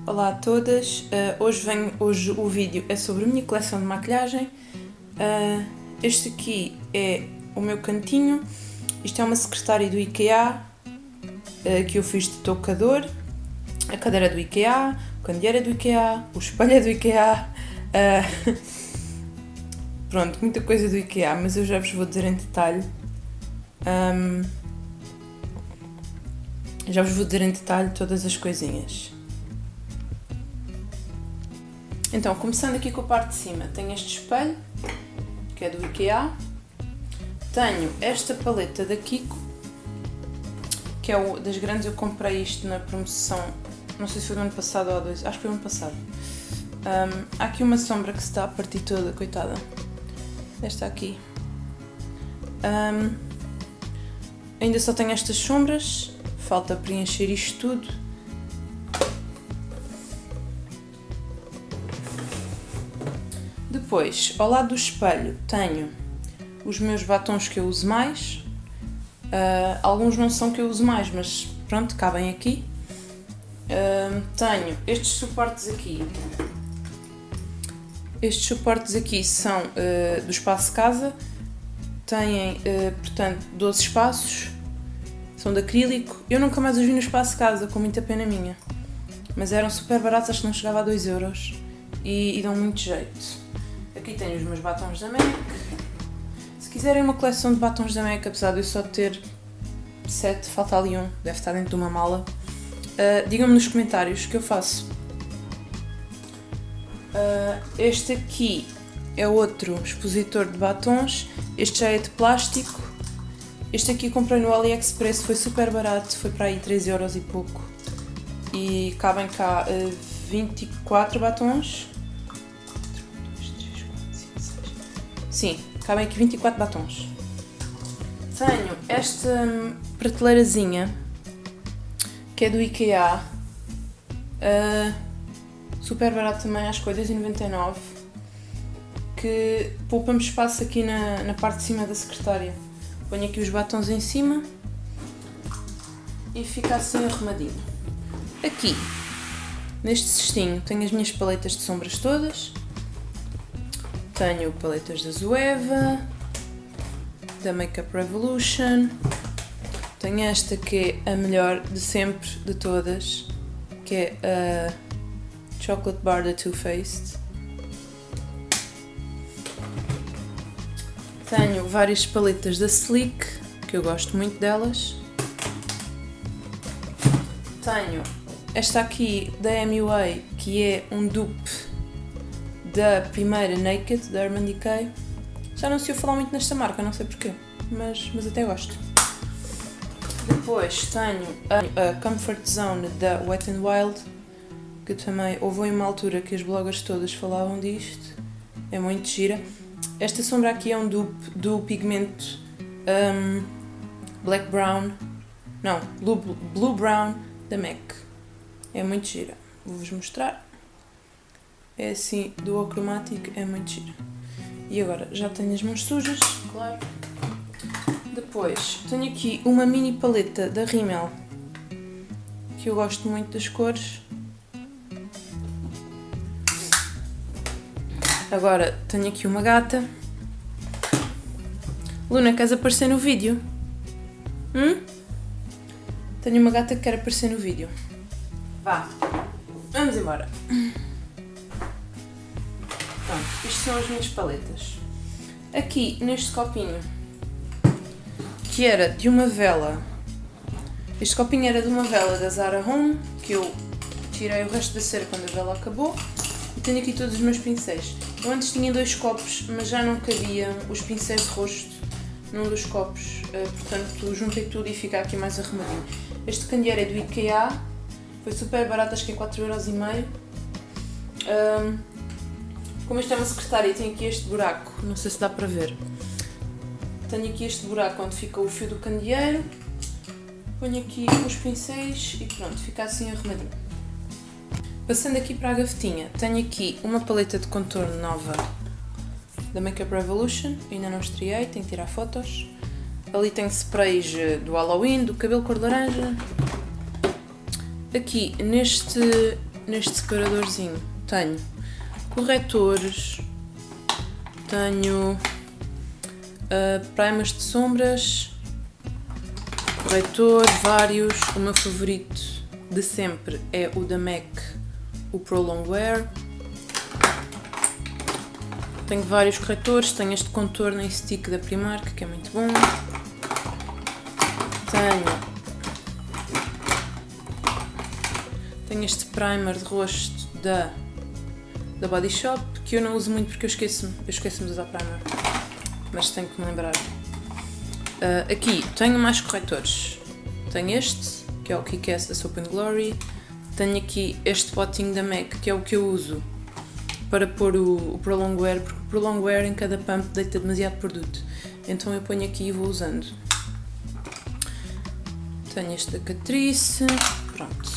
Olá a todas, hoje o vídeo é sobre a minha coleção de maquilhagem. Este aqui é o meu cantinho, isto é uma secretária do IKEA que eu fiz de toucador, a cadeira é do IKEA, o candeeiro é do IKEA, o espelho é do IKEA, pronto, muita coisa do IKEA, mas eu já vos vou dizer em detalhe. Já vos vou dizer em detalhe todas as coisinhas. Então, começando aqui com a parte de cima, tenho este espelho, que é do IKEA. Tenho esta paleta da Kiko, que é das grandes. Eu comprei isto na promoção, não sei se foi do ano passado ou há dois, acho que foi do ano passado. Há aqui uma sombra que se está a partir toda, coitada. Esta aqui. Ainda só tenho estas sombras, falta preencher isto tudo. Depois, ao lado do espelho, tenho os meus batons que eu uso mais. Alguns não são que eu uso mais, mas pronto, cabem aqui. Tenho estes suportes aqui. Estes suportes aqui são do Espaço Casa. Têm, portanto, 12 espaços. São de acrílico. Eu nunca mais os vi no Espaço Casa, com muita pena minha. Mas eram super baratos, acho que não chegava a 2€. E dão muito jeito. Aqui tenho os meus batons da MAC. Se quiserem uma coleção de batons da MAC, apesar de eu só ter 7, falta ali um, deve estar dentro de uma mala, digam-me nos comentários que eu faço. Este aqui é outro expositor de batons, este já é de plástico. Este aqui comprei no AliExpress, foi super barato, foi para aí 3€ e pouco. E cabem cá 24 batons. Sim, cabem aqui 24 batons. Tenho esta prateleirazinha, que é do IKEA, super barato também, acho que foi 2,99, que poupa-me espaço aqui na parte de cima da secretária. Ponho aqui os batons em cima e fica assim arrumadinho. Aqui, neste cestinho, tenho as minhas paletas de sombras todas. Tenho paletas da Zoeva, da Makeup Revolution. Tenho esta que é a melhor de sempre, de todas, que é a Chocolate Bar da Too Faced. Tenho várias paletas da Sleek, que eu gosto muito delas. Tenho esta aqui da MUA, que é um dupe da primeira Naked, da Urban Decay. Já não sei falar muito nesta marca, não sei porquê, mas até gosto. Depois tenho a Comfort Zone da Wet n Wild, que também houve uma altura que as bloggers todas falavam disto, é muito gira. Esta sombra aqui é um dupe do pigmento Black Brown, não, Blue Brown da MAC, é muito gira, vou-vos mostrar. É assim, duocromático, é muito giro. E agora, já tenho as mãos sujas, claro. Depois, tenho aqui uma mini paleta da Rimmel, que eu gosto muito das cores. Agora, tenho aqui uma gata. Luna, queres aparecer no vídeo? Tenho uma gata que quer aparecer no vídeo. Vá, vamos embora. Pronto, isto são as minhas paletas. Aqui, neste copinho, que era de uma vela. Este copinho era de uma vela da Zara Home, que eu tirei o resto da cera quando a vela acabou. E tenho aqui todos os meus pincéis. Eu antes tinha 2 copos, mas já não cabiam os pincéis de rosto num dos copos. Portanto, juntei tudo e fica aqui mais arrumadinho. Este candeeiro é do IKEA. Foi super barato, acho que é 4,5€. Como isto é uma secretária, tem aqui este buraco, não sei se dá para ver. Tenho aqui este buraco onde fica o fio do candeeiro. Ponho aqui os pincéis e pronto, fica assim arrumadinho. Passando aqui para a gavetinha, tenho aqui uma paleta de contorno nova da Makeup Revolution, ainda não estreiei, tenho que tirar fotos. Ali tenho sprays do Halloween, do cabelo cor de laranja. Aqui neste neste separadorzinho tenho corretores, tenho primers de sombras, corretor, vários. O meu favorito de sempre é o da MAC, o Pro Longwear. Tenho vários corretores, tenho este contorno em stick da Primark, que é muito bom. Tenho este primer de rosto da Body Shop, que eu não uso muito porque eu esqueço-me de usar primer, mas tenho que me lembrar. Aqui tenho mais corretores. Tenho este, que é o Kick-Ass da Soap & Glory. Tenho aqui este potinho da MAC, que é o que eu uso para pôr o Pro Longwear, porque o Pro Longwear em cada pump deita demasiado produto. Então eu ponho aqui e vou usando. Tenho este da Catrice. Pronto.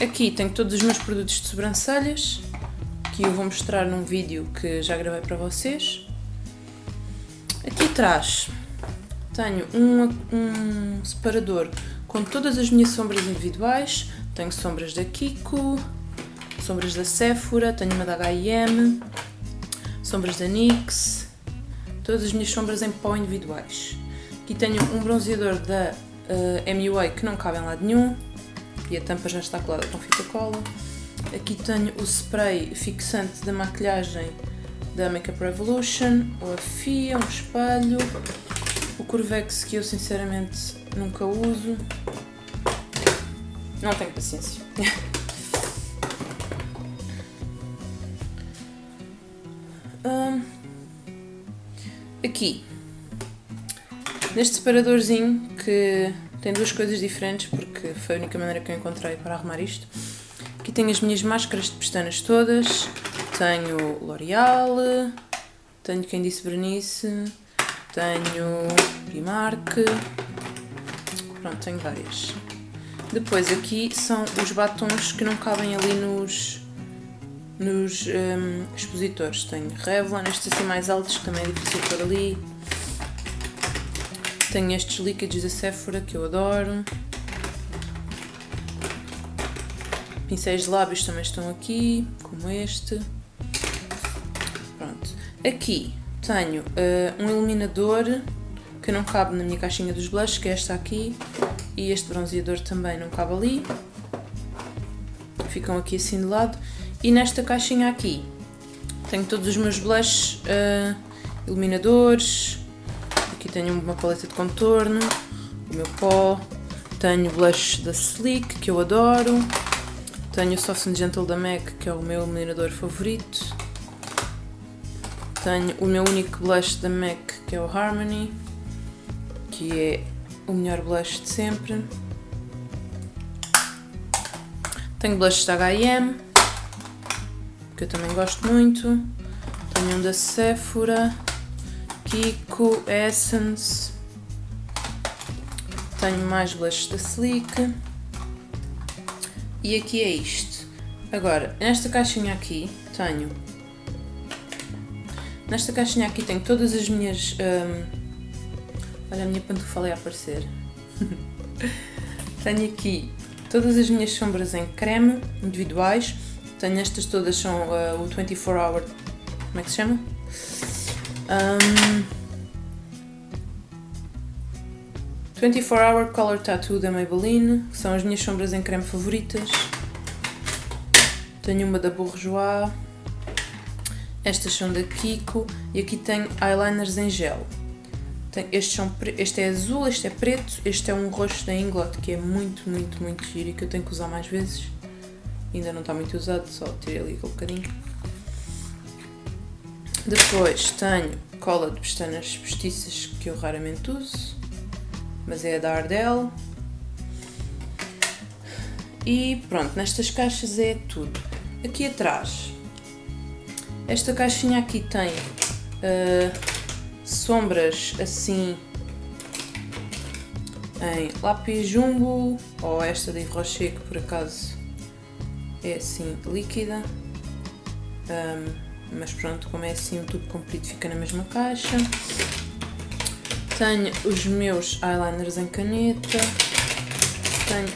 Aqui tenho todos os meus produtos de sobrancelhas, que eu vou mostrar num vídeo que já gravei para vocês. Aqui atrás tenho um separador com todas as minhas sombras individuais. Tenho sombras da Kiko, sombras da Sephora, tenho uma da H&M, sombras da NYX, todas as minhas sombras em pó individuais. Aqui tenho um bronzeador da MUA que não cabe em lado nenhum e a tampa já está colada com fita cola. Aqui tenho o spray fixante da maquilhagem da Makeup Revolution, o Afia, um espelho, o Curvex, que eu sinceramente nunca uso, não tenho paciência. Aqui, neste separadorzinho, que tem duas coisas diferentes porque foi a única maneira que eu encontrei para arrumar isto. Aqui tenho as minhas máscaras de pestanas todas, tenho L'Oreal, tenho Quem Disse Bernice, tenho Primark, pronto, tenho várias. Depois aqui são os batons que não cabem ali nos expositores. Tenho Revlon, estes assim mais altos que também é difícil pôr ali. Tenho estes líquidos da Sephora que eu adoro. Pincéis de lábios também estão aqui, como este. Pronto. Aqui tenho um iluminador que não cabe na minha caixinha dos blushes, que é esta aqui. E este bronzeador também não cabe ali. Ficam aqui assim de lado. E nesta caixinha aqui tenho todos os meus blushes, iluminadores. Aqui tenho uma paleta de contorno, o meu pó. Tenho blush da Sleek, que eu adoro. Tenho o Soft and Gentle da MAC, que é o meu iluminador favorito. Tenho o meu único blush da MAC, que é o Harmony, que é o melhor blush de sempre. Tenho blushes da H&M, que eu também gosto muito. Tenho um da Sephora, Kiko, Essence. Tenho mais blushes da Sleek. E aqui é isto. Agora, nesta caixinha aqui tenho... Nesta caixinha aqui tenho todas as minhas... olha, a minha pantufa a aparecer. Tenho aqui todas as minhas sombras em creme, individuais. Tenho estas todas, são o 24 Hour... Como é que se chama? 24 Hour Color Tattoo da Maybelline, que são as minhas sombras em creme favoritas. Tenho uma da Bourjois. Estas são da Kiko. E aqui tenho eyeliners em gel. Este é azul, este é preto, este é um roxo da Inglot, que é muito, muito, muito giro e que eu tenho que usar mais vezes. Ainda não está muito usado, só tirei ali um bocadinho. Depois tenho cola de pestanas postiças, que eu raramente uso, mas é a da Ardell. E pronto, nestas caixas é tudo. Aqui atrás, esta caixinha aqui tem sombras assim em lápis jumbo, ou esta da Yves Rocher, que por acaso é assim líquida, mas pronto, como é assim um tubo comprido fica na mesma caixa. Tenho os meus eyeliners em caneta, tenho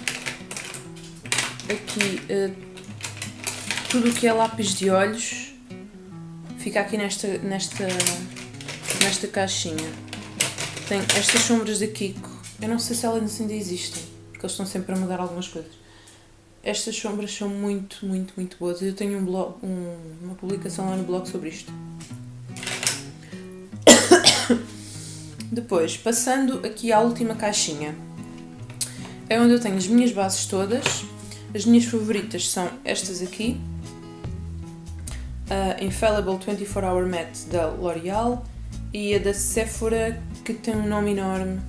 aqui tudo o que é lápis de olhos fica aqui nesta caixinha. Tem estas sombras da Kiko. Eu não sei se elas ainda existem, porque eles estão sempre a mudar algumas coisas. Estas sombras são muito, muito, muito boas. Eu tenho uma publicação lá no blog sobre isto. Depois, passando aqui à última caixinha, é onde eu tenho as minhas bases todas. As minhas favoritas são estas aqui. A Infallible 24 Hour Matte da L'Oreal e a da Sephora, que tem um nome enorme,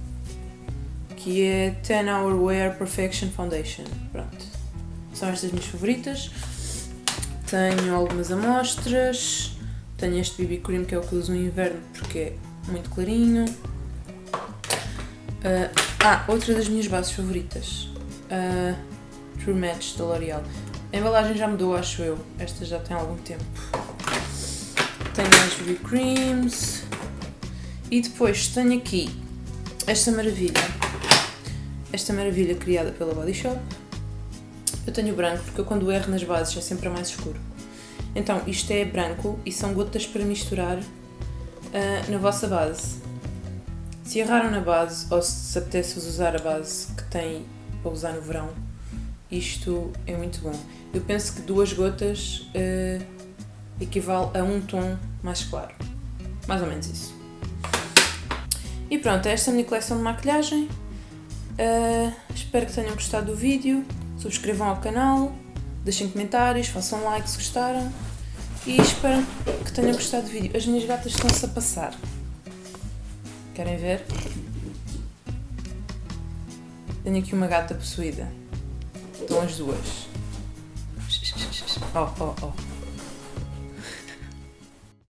que é 10 Hour Wear Perfection Foundation. Pronto. São estas minhas favoritas. Tenho algumas amostras. Tenho este BB Cream, que é o que eu uso no inverno porque é muito clarinho. Outra das minhas bases favoritas. True Match da L'Oreal. A embalagem já mudou, acho eu. Esta já tem algum tempo. Tenho mais BB Creams. E depois tenho aqui esta maravilha. Esta maravilha criada pela Body Shop. Eu tenho branco porque eu quando erro nas bases é sempre a mais escuro. Então isto é branco e são gotas para misturar na vossa base. Se erraram na base ou se apetece usar a base que tem para usar no verão, isto é muito bom. Eu penso que 2 gotas equivale a um tom mais claro. Mais ou menos isso. E pronto, esta é a minha coleção de maquilhagem. Espero que tenham gostado do vídeo. Subscrevam ao canal, deixem comentários, façam like se gostaram. E espero que tenham gostado do vídeo. As minhas gatas estão-se a passar. Querem ver? Tenho aqui uma gata possuída. Estão as duas. Oh.